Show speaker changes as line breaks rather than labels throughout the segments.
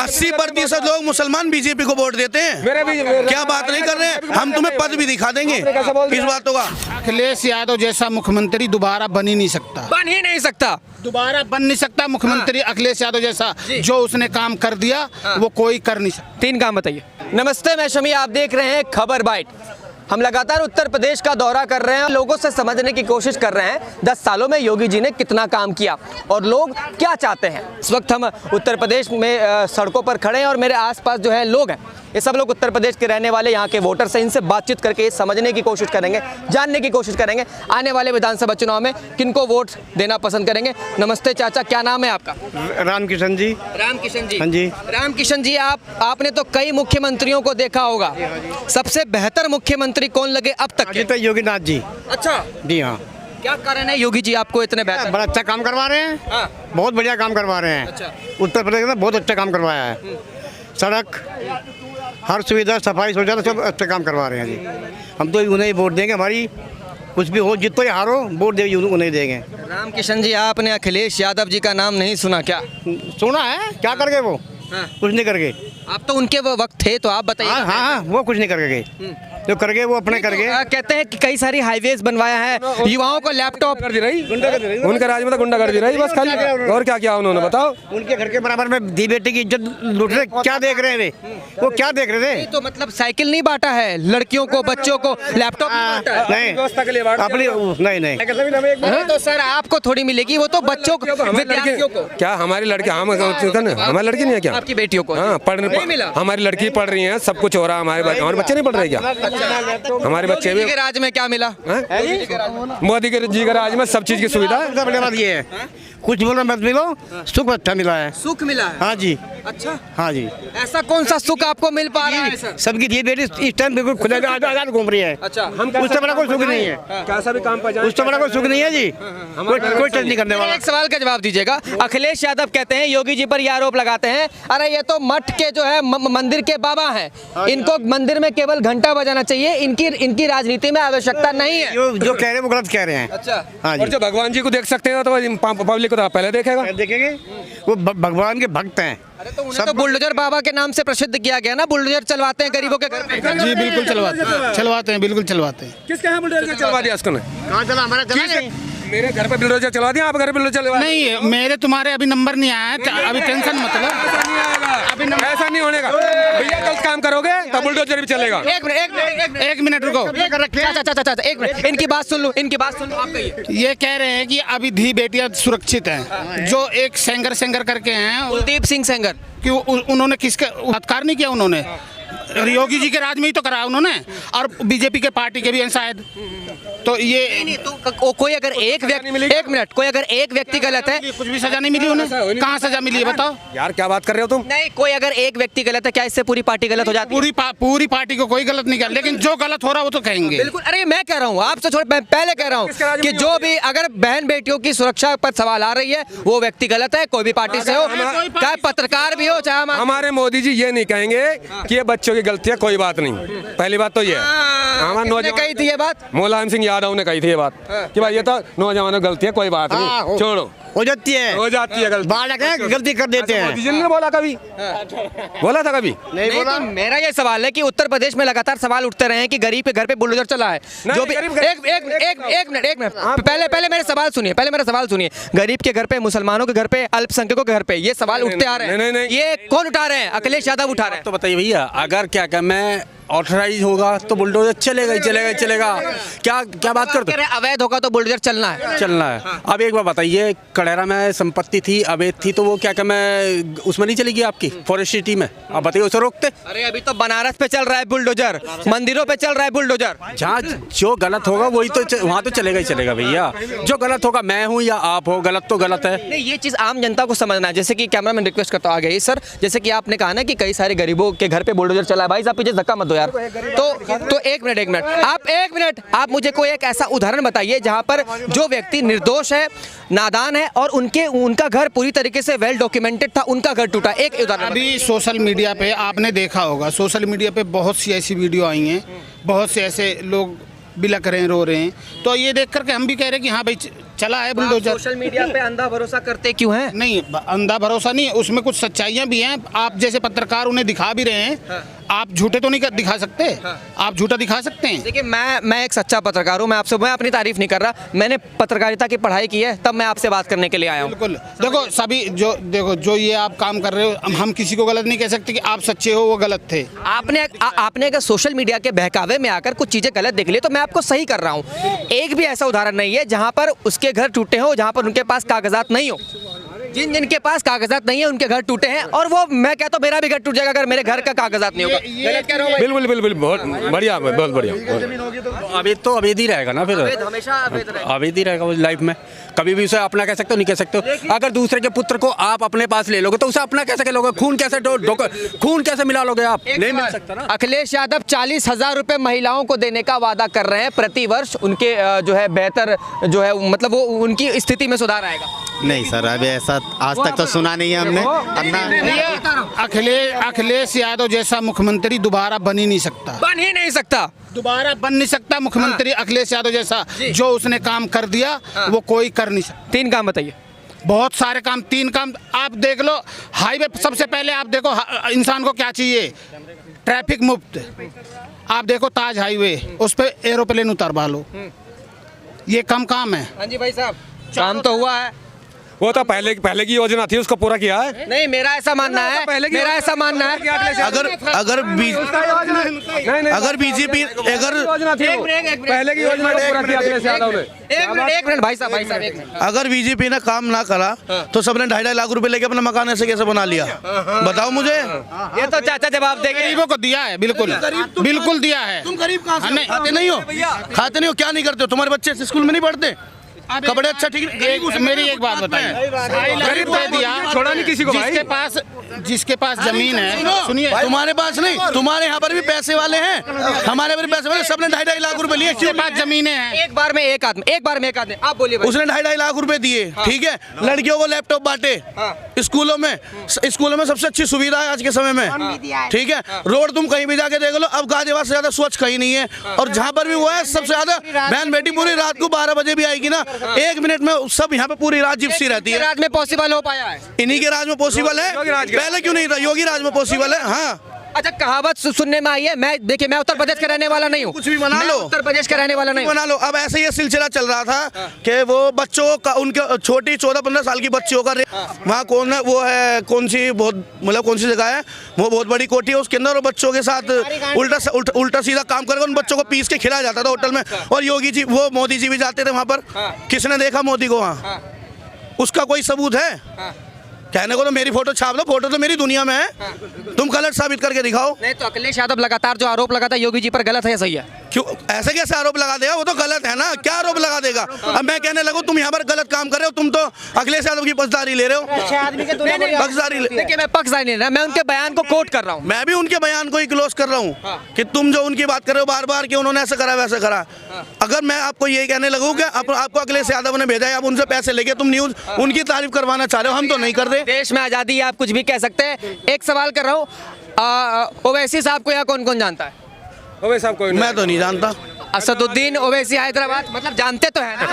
80% लोग मुसलमान बीजेपी को वोट देते हैं। क्या बात नहीं कर रहे हैं, हम तुम्हें पद भी दिखा देंगे इस बातों का।
अखिलेश यादव जैसा मुख्यमंत्री दोबारा बन ही नहीं सकता,
बन ही नहीं सकता,
दोबारा बन नहीं सकता मुख्यमंत्री। अखिलेश यादव जैसा जो उसने काम कर दिया वो कोई कर नहीं सकता।
3 काम बताइए। नमस्ते, मैं शमी, आप देख रहे हैं खबर बाइट। हम लगातार उत्तर प्रदेश का दौरा कर रहे हैं, लोगों से समझने की कोशिश कर रहे हैं 10 सालों में योगी जी ने कितना काम किया और लोग क्या चाहते हैं। इस वक्त हम उत्तर प्रदेश में सड़कों पर खड़े हैं और मेरे आसपास जो है लोग हैं, ये सब लोग उत्तर प्रदेश के रहने वाले, यहाँ के वोटर्स हैं। इनसे बातचीत करके ये समझने की कोशिश करेंगे, जानने की कोशिश करेंगे आने वाले विधानसभा चुनाव में किनको वोट देना पसंद करेंगे। नमस्ते चाचा, क्या नाम है आपका?
रामकिशन जी।
रामकिशन जी।
हाँ जी।
रामकिशन जी, आपने तो कई मुख्यमंत्रियों को देखा होगा, सबसे बेहतर मुख्यमंत्री कौन लगे अब तक के?
योगीनाथ जी।
अच्छा जी, हाँ। क्या कारण है योगी जी आपको इतने बेहतर?
बड़ा अच्छा काम करवा रहे हैं।
हाँ।
बहुत बढ़िया काम करवा रहे हैं।
अच्छा।
उत्तर प्रदेश में बहुत अच्छा काम करवाया है। सड़क, हर सुविधा, सफाई, शौचालय सब अच्छा काम करवा रहे हैं जी। हम तो उन्हें वोट देंगे, हमारी कुछ भी हो, जितना ही हारो वोट देंगे उन्हें देंगे।
रामकिशन जी, आपने अखिलेश यादव जी का नाम नहीं सुना क्या?
सुना है, क्या कर गए वो?
हाँ।
कुछ नहीं कर गए।
आप तो उनके वो वक्त थे, तो आप बताइए।
हाँ हाँ हाँ, वो कुछ नहीं कर गए, जो कर गए वो अपने कर गए।
कहते हैं कि कई सारी हाईवेज बनवाया है, युवाओं को लैपटॉप
कर दी रही, उनका राज में तो गुंडा कर दी रही बस खाली। और क्या किया उन्होंने बताओ?
उनके घर के बराबर में दी बेटी की इज्जत लूट रहे, क्या देख रहे थे वो? क्या देख रहे थे?
तो मतलब साइकिल नहीं बांटा है लड़कियों को, बच्चों को लैपटॉप
नहीं, अपनी नहीं।
तो सर आपको थोड़ी मिलेगी, वो तो बच्चों को, विद्यार्थियों को।
क्या हमारी लड़की, हमारी लड़की नहीं है क्या?
आपकी बेटियों को?
हाँ, हमारी लड़की पढ़ रही है, सब कुछ हो रहा है। हमारे बच्चे नहीं पढ़ रहे क्या? हमारे बच्चे भी।
के राज में क्या मिला?
मोदी के जी के राज में सब चीज की सुविधा है।
सबसे बड़ी बात ये है, कुछ बोलो मत मिलो, सुख अच्छा मिला है।
सुख मिला है?
हाँ जी।
अच्छा,
हाँ जी।
ऐसा कौन सा सुख आपको मिल पा रहा है सर?
सबकी दी बेटी इस टाइम बिल्कुल खुले आजाद घूम रही है।
अच्छा,
उससे बड़ा कोई सुख नहीं है।
कैसा भी काम पर
उससे बड़ा कोई सुख नहीं है जी। कोई टच नहीं करने वाला।
एक सवाल का जवाब दीजिएगा। अखिलेश यादव कहते हैं, योगी जी पर यह आरोप लगाते हैं, अरे ये तो मठ के जो है मंदिर के बाबा हैं, इनको मंदिर में केवल घंटा बजाना चाहिए, इनकी राजनीति में आवश्यकता नहीं है।
जो कह रहे हैं वो गलत कह रहे हैं।
अच्छा,
हाँ जी।
और जो भगवान जी को देख सकते हैं तो पब्लिक को तो पहले देखेगा,
देखेंगे। वो भगवान के भक्त हैं।
अरे तो उन्हें तो बुलडोजर बाबा के नाम से प्रसिद्ध किया गया ना, बुलडोजर चलवाते हैं गरीबों के घर पे।
जी बिल्कुल चलवाते हैं, बिल्कुल चलवाते हैं।
किसके यहाँ बुलडोजर चलवा दिया उसको?
कहाँ चला? हमारा चला नहीं।
मेरे घर पे बुलडोजर चलवा दिया, आप घर पे बुलडोजर चलवा
नहीं, मेरे तुम्हारे अभी नंबर नहीं आया है, अभी टेंशन मत लो।
ऐसा नहीं होने का भैया, गलत काम करोगे तो बुलडोजर भी चलेगा।
एक मिनट रुको,
एक मिनट, इनकी बात सुन लो, आप कहिए।
ये कह रहे हैं कि अभी धी बेटियां सुरक्षित हैं। जो एक सेंगर करके हैं,
कुलदीप सिंह सेंगर,
कि उन्होंने किसका बलात्कार नहीं किया, उन्होंने योगी जी के राज में ही तो करा उन्होंने, और बीजेपी के पार्टी के भी हैं शायद। तो ये
नहीं, तो कोई अगर एक व्यक्ति, एक मिनट, कोई अगर एक व्यक्ति गलत है,
कुछ भी सजा नहीं मिली उन्हें। कहाँ सजा मिली है बताओ
यार, क्या बात कर रहे हो तुम?
नहीं, कोई अगर एक व्यक्ति गलत है, क्या इससे पूरी पार्टी गलत हो जाती है?
पूरी पार्टी को कोई गलत नहीं किया, लेकिन जो गलत हो रहा है वो तो कहेंगे।
बिल्कुल। अरे मैं कह रहा हूँ आपसे, मैं पहले कह रहा हूँ कि जो भी अगर बहन बेटियों की सुरक्षा पर सवाल आ रही है, वो व्यक्ति गलत है, कोई भी पार्टी से हो, चाहे पत्रकार भी हो, चाहे
हमारे मोदी जी ये नहीं कहेंगे कि ये बच्चों की गलती है, कोई बात नहीं। पहली बात तो ये है, हमारे नौजवान
कही थी ये बात,
मुलायम सिंह यादव ने कही थी ये बात कि भाई ये तो नौजवानों की गलती है, कोई बात नहीं, छोड़ो,
हो जाती है
गलती।
बालक है, गलती कर देते हैं।
मोदी जी ने बोला कभी? बोला था कभी?
नहीं बोला।
तो मेरा ये सवाल है कि उत्तर प्रदेश में लगातार सवाल उठते रहे हैं कि गरीब के घर पे बुलडोजर चला है, जो भी एक मिनट पहले मेरे सवाल सुनिए। गरीब के घर पे, मुसलमानों के घर पे, अल्पसंख्यकों के घर पे ये सवाल उठते आ रहे हैं। ये कौन उठा रहे हैं? अखिलेश यादव उठा रहे हैं।
तो बताइए भैया, अगर क्या मैं ऑथराइज होगा तो बुलडोजर चलेगा ही चलेगा। क्या बात करते
हैं? अवैध होगा तो बुलडोजर चलना है।
अब एक बार बताइए, कड़ेरा में संपत्ति थी, अवैध थी, तो वो क्या मैं उसमें नहीं चलेगी आपकी फॉरेस्ट्री में? आप बताइए, उसे रोकते?
अरे अभी तो बनारस पे चल रहा है बुलडोजर, मंदिरों पे चल रहा है बुलडोजर।
जहाँ जो गलत होगा वही तो वहाँ तो चलेगा ही चलेगा भैया। जो गलत होगा, मैं हूँ या आप हो, गलत तो गलत है।
नहीं, ये चीज़ आम जनता को समझना है। जैसे कि कैमरामैन रिक्वेस्ट करता आ गया सर, जैसे कि आपने कहा ना कि कई सारे गरीबों के घर पे बुलडोजर चला है, भाई साहब पीछे धक्का मत दो यार। तो एक मिनट, आप मुझे कोई एक ऐसा उदाहरण बताइए जहां पर जो व्यक्ति निर्दोष है, नादान है, और उनका घर पूरी तरीके से वेल डॉक्यूमेंटेड था, उनका घर टूटा। एक उदाहरण।
अभी सोशल मीडिया पे आपने देखा होगा, सोशल मीडिया पे बहुत सी ऐसी वीडियो आई हैं, बहुत से ऐसे लोग बिलख रहे हैं, रो रहे हैं। तो ये देख करके हम भी कह रहे हैं कि हाँ भाई चला है बुलडोजर।
सोशल मीडिया पे अंधा भरोसा करते क्यों हैं?
नहीं, अंधा भरोसा नहीं, उसमें कुछ सच्चाइयाँ भी हैं। आप जैसे पत्रकार उन्हें दिखा भी रहे हैं, आप झूठे तो नहीं दिखा सकते, आप झूठा दिखा सकते हैं।
देखिए मैं एक सच्चा पत्रकार हूँ, मैं अपनी तारीफ नहीं कर रहा, मैंने पत्रकारिता की पढ़ाई की है, तब मैं आपसे बात करने के लिए आया हूँ।
बिल्कुल, देखो सभी जो ये आप काम कर रहे हो, हम किसी को गलत नहीं कह सकते कि आप सच्चे हो, वो गलत थे।
आपने अगर सोशल मीडिया के बहकावे में आकर कुछ चीजें गलत देख ली तो मैं आपको सही कर रहा हूँ। एक भी ऐसा उदाहरण नहीं है जहाँ पर उसके घर टूटे हो, जहाँ पर उनके पास कागजात नहीं हो। जिनके पास कागजात नहीं है उनके घर टूटे हैं, और वो मैं कहता हूँ मेरा भी घर टूट जाएगा अगर मेरे घर का कागजात नहीं होगा। गलत कह रहा हूँ?
बिल्कुल बिल्कुल, बहुत बढ़िया, बहुत बढ़िया।
अवैध ही रहेगा ना, फिर
हमेशा
अवैध ही रहेगा लाइफ में। कभी भी उसे अपना कह सकते हो, नहीं कह सकते हो। अगर दूसरे के पुत्र को आप अपने पास ले लोगे तो उसे अपना कैसे कह लोगे? खून कैसे मिला लोगे आप? नहीं मिल सकता ना।
अखिलेश यादव 40,000 रुपए महिलाओं को देने का वादा कर रहे हैं प्रति वर्ष, उनके जो है बेहतर जो है मतलब वो उनकी स्थिति में सुधार आएगा।
नहीं सर, अभी ऐसा आज तक तो सुना नहीं है हमने।
अखिलेश यादव जैसा मुख्यमंत्री दोबारा बन ही नहीं सकता, दोबारा बन नहीं सकता मुख्यमंत्री अखिलेश यादव जैसा। जो उसने काम कर दिया वो कोई कर नहीं सकता।
3 काम बताइए।
बहुत सारे काम, 3 काम आप देख लो। हाईवे सबसे पहले आप देखो, इंसान को क्या चाहिए? ट्रैफिक मुक्त। आप देखो ताज हाईवे, उस पर एरोप्लेन उतरवा लो, ये कम काम है।
हाँ जी भाई साहब, काम तो हुआ है।
वो तो पहले की योजना थी, उसको पूरा किया है।
नहीं, मेरा ऐसा मानना है, अगर
बीजेपी
पहले की योजना को पूरा किया अखिलेश यादव ने।
एक मिनट भाई साहब, एक मिनट।
अगर बीजेपी ने काम ना करा तो सबने 2.5 लाख रुपए लेके अपना मकान ऐसे कैसे बना लिया? बताओ मुझे।
ये तो चाचा जवाब देंगे।
गरीबों को दिया है, बिल्कुल बिल्कुल दिया है।
तुम गरीब कहाँ से? खाते नहीं हो, खाते नहीं हो, क्या नहीं करते हो? तुम्हारे बच्चे स्कूल में नहीं पढ़ते? कपड़े अच्छा ठीक है।
मेरी एक बात बताइए, गरीब दे दिया,
छोड़ा नहीं किसी को भाई।
जिसके पास जमीन है, सुनिए,
तुम्हारे पास नहीं, तुम्हारे यहाँ पर भी पैसे वाले हैं, हमारे पर भी पैसे वाले, सबने 2.5 लाख रुपए लिए।
जिसके पास जमीनें हैं,
एक बार में एक आदमी आप बोलिए।
उसने 2.5 लाख रुपए दिए, ठीक है। लड़कियों को लैपटॉप बांटे स्कूलों में सबसे अच्छी सुविधा है आज के समय में, ठीक है। रोड तुम कहीं भी जाके देख लो, अब गाजियाबाद से ज्यादा स्वच्छ कहीं नहीं है, और जहाँ पर भी वो है सबसे ज्यादा बहन बेटी पूरी रात को 12 बजे भी आएगी ना, 1 मिनट में सब यहाँ पे पूरी रात जिप्सी रहती है।
राज में पॉसिबल हो पाया है,
इन्हीं के राज में पॉसिबल है, पहले क्यों नहीं था? योगी राज में पॉसिबल है। हाँ,
अच्छा, कहावत सुनने में आई है। मैं उत्तर प्रदेश का रहने वाला नहीं हूँ,
कुछ भी बना लो,
उत्तर प्रदेश का रहने वाला नहीं
बना लो। अब ऐसे ये सिलसिला चल रहा था कि वो बच्चों का, उनके छोटी 14-15 साल की बच्चियों का वहाँ कौन है, वो है कौन सी जगह है, वो बहुत बड़ी कोठी है, उसके अंदर वो बच्चों के साथ उल्टा सीधा काम करके उन बच्चों को पीस के खिलाया जाता था होटल में। और योगी जी, वो मोदी जी भी जाते थे वहाँ पर। किसने देखा मोदी को वहाँ? उसका कोई सबूत है? कहने को तो मेरी फोटो छाप लो, फोटो तो मेरी दुनिया में है, तुम गलत साबित करके दिखाओ।
नहीं तो अखिलेश यादव लगातार जो आरोप लगाता है योगी जी पर, गलत है या सही है?
क्यों ऐसे कैसे आरोप लगा देगा? वो तो गलत है ना, क्या आरोप लगा देगा? अब मैं कहने लगूं तुम यहाँ पर गलत काम कर रहे हो, तुम तो अखिलेश यादव की पक्षधारी ले रहे हो।
देखिए, मैं पक्षधारी नहीं रहा, मैं उनके बयान को कोट कर रहा हूँ।
मैं भी उनके बयान को ही क्लोज कर रहा हूँ कि तुम जो उनकी बात कर रहे हो बार बार कि उन्होंने ऐसा करा वैसा करा। अगर मैं आपको यही कहने लगूँ कि आपको अखिलेश यादव ने भेजा है, आप उनसे पैसे लेके तुम न्यूज उनकी तारीफ करवाना चाह रहे हो, हम तो नहीं कर रहे।
देश में आजादी है, आप कुछ भी कह सकते हैं। एक सवाल कर रहा हूँ, ओवैसी साहब को यहाँ कौन कौन जानता है?
ओवैसी साहब को
मैं तो नहीं जानता।
असदुद्दीन ओवैसी हैदराबाद, मतलब जानते तो है ना?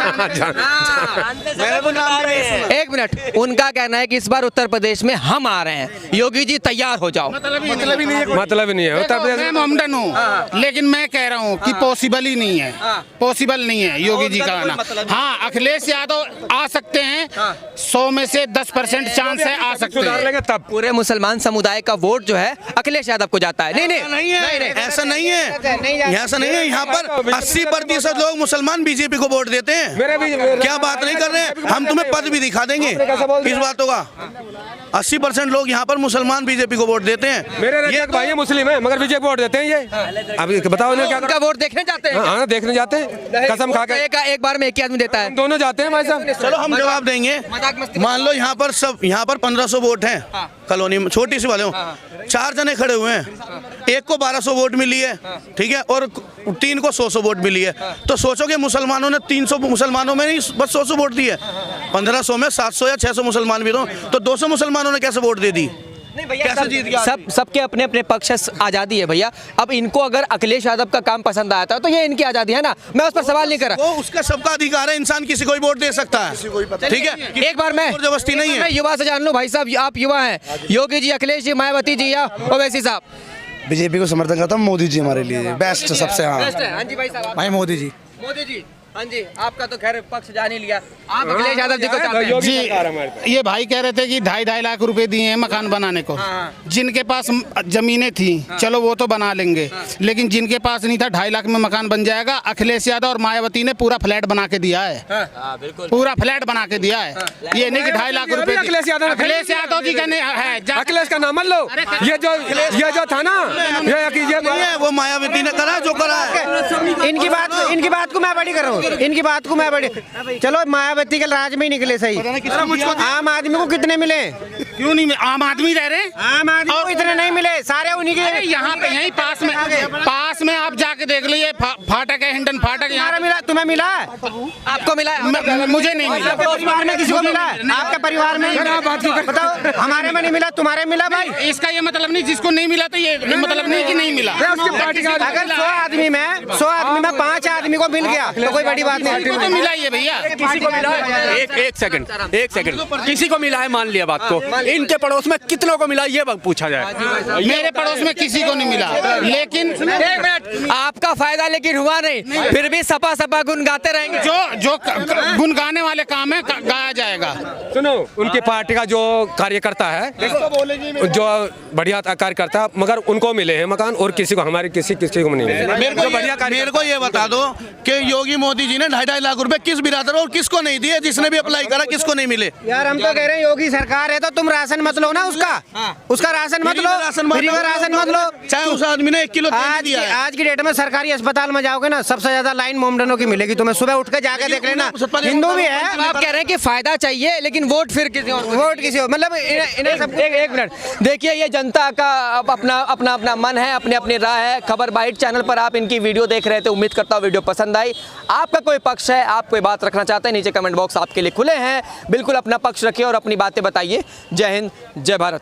एक मिनट, उनका कहना है कि इस बार उत्तर प्रदेश में हम आ रहे हैं, योगी जी तैयार हो जाओ।
मतलब ही नहीं है उत्तर प्रदेश।
मैं मोमडन हूँ, लेकिन मैं कह रहा हूँ कि पॉसिबल ही नहीं है, पॉसिबल नहीं है योगी जी का आना। हाँ, अखिलेश यादव आ सकते हैं, 100 में से 10% चांस है आ सकते हैं।
तब
पूरे मुसलमान समुदाय का वोट जो है अखिलेश यादव को जाता है। नहीं,
ऐसा नहीं है, ऐसा नहीं है। यहाँ पर 80% लोग मुसलमान बीजेपी को वोट देते हैं। क्या बात नहीं कर रहे हैं? हम तुम्हें पद भी दिखा देंगे इस बातों का। 80% लोग यहाँ पर मुसलमान बीजेपी को वोट देते हैं।
मेरे भाई मुस्लिम है मगर बीजेपी वोट देते हैं। ये अभी बताओ इन्हें क्या
उनका वोट देखने जाते हैं?
हाँ, देखने जाते हैं, कसम खा के।
एक बार में एक ही आदमी देता है?
दोनों जाते हैं भाई साहब।
चलो हम जवाब देंगे। मान लो यहाँ पर 1500 वोट हैं कॉलोनी में, छोटी सी वाले हो, 4 जने खड़े हुए हैं, एक को 1200 वोट मिली है, ठीक है, और 3 को 100 वोट मिली है। तो सोचो कि मुसलमानों ने 300 मुसलमानों में नहीं बस 100 वोट दी है, 1500 में 700 या 600 मुसलमान भी तो 200 मुसलमानों ने कैसे वोट दे दी? कैसे जीत गया
सबके अपने अपने पक्ष है, आज़ादी है भैया। अब इनको अगर अखिलेश यादव का काम पसंद आया था तो ये इनकी आज़ादी है ना, मैं उस पर सवाल नहीं कर रहा।
वो उसका सबका अधिकार है, इंसान किसी को भी वोट दे सकता है, ठीक है।
एक बार मैं
जबरदस्ती नहीं है।
मैं युवा से जान लूं, भाई साहब आप युवा हैं, योगी जी, अखिलेश जी, मायावती जी या ओवैसी साहब?
बीजेपी को समर्थन करता हूं, मोदी जी हमारे लिए बेस्ट सबसे। हाँ
हाँ जी भाई साहब,
भाई मोदी जी।
मोदी जी, हाँ जी, आपका तो खैर पक्ष जान ही लिया, आप अखिलेश यादव जी को चाहते हैं?
जी, ये भाई कह रहे थे कि 2.5 लाख रुपए दिए हैं मकान बनाने को। जिनके पास जमीनें थी चलो वो तो बना लेंगे, लेकिन जिनके पास नहीं था 2.5 लाख में मकान बन जाएगा। अखिलेश यादव और मायावती ने पूरा फ्लैट बना के दिया है, पूरा फ्लैट बना के दिया है। ये नहीं कि 2.5 लाख रुपए।
अखिलेश
यादव जी का है,
अखिलेश का नाम मत लो। ये जो था ना, ये
वो मायावती ने करा जो करा है।
इनकी बात को मैं बड़ी कर रहा हूँ, इनकी बात को मैं बड़ी। चलो मायावती के राज में ही निकले सही, आम आदमी को कितने मिले?
क्यों नहीं? आम आदमी रह रहे,
आम आदमी को इतने नहीं मिले, सारे उन्हीं के।
यहाँ पे यहीं पास में आप जाके देख लीजिए, फाटक है, हिंडन फाटक। यहाँ
मिला, तुम्हें मिला?
आपको मिला है?
मुझे नहीं मिला।
परिवार में किसी को मिला? आपके परिवार में बताओ, हमारे में नहीं मिला, तुम्हारे मिला भाई?
इसका ये मतलब नहीं, जिसको नहीं मिला तो ये मतलब नहीं कि नहीं मिला।
अगर 100 आदमी में 5 आदमी को मिल गया तो कोई बड़ी बात नहीं।
तो मिला ही है भैया।
किसी को मिला है? एक सेकंड, किसी को मिला है, मान लिया बात को। इनके पड़ोस में कितनों को मिला ये पूछा जाए।
मेरे पड़ोस में किसी को नहीं मिला, लेकिन
एक मिनट, आपका फायदा लेकिन हुआ नहीं, फिर भी सपा गुन गाते रहेंगे।
जो गुन गाने वाले काम है गाया जाएगा।
सुनो, उनकी पार्टी का जो कार्यकर्ता है, जो बढ़िया कार्यकर्ता, मगर उनको मिले हैं मकान और किसी को, हमारे किसी को नहीं मिले।
मेरे को ये बता दो कि योगी मोदी जी ने 2.5 लाख रुपए किस बिरादर और किसको नहीं दिए? जिसने भी अप्लाई करा किसको नहीं मिले?
यार हम तो कह रहे हैं योगी सरकार है तो तुम राशन मत लो ना, उसका राशन मत लो, फ्री का राशन मत लो।
चाहे उस आदमी ने 1 किलो तेल दिया है।
आज की डेट में सरकारी अस्पताल में जाओगे ना, सबसे ज्यादा लाइन मोमडनों की मिलेगी तुम्हें। सुबह उठ के जाके देख लेना, हिंदू भी है।
आप कह रहे हैं कि फायदा चाहिए लेकिन वोट फिर किसी और,
वोट किसी और, मतलब इन्हें सब।
एक मिनट देखिए, ये जनता का अपना मन है, अपनी अपनी राय है। खबर बाइट चैनल पर आप इनकी वीडियो देख रहे थे, उम्मीद करता हूँ वीडियो पसंद आई। आपका कोई पक्ष है, आप कोई बात रखना चाहते हैं, नीचे कमेंट बॉक्स आपके लिए खुले हैं, बिल्कुल अपना पक्ष रखिए और अपनी बातें बताइए। जय हिंद, जय भारत।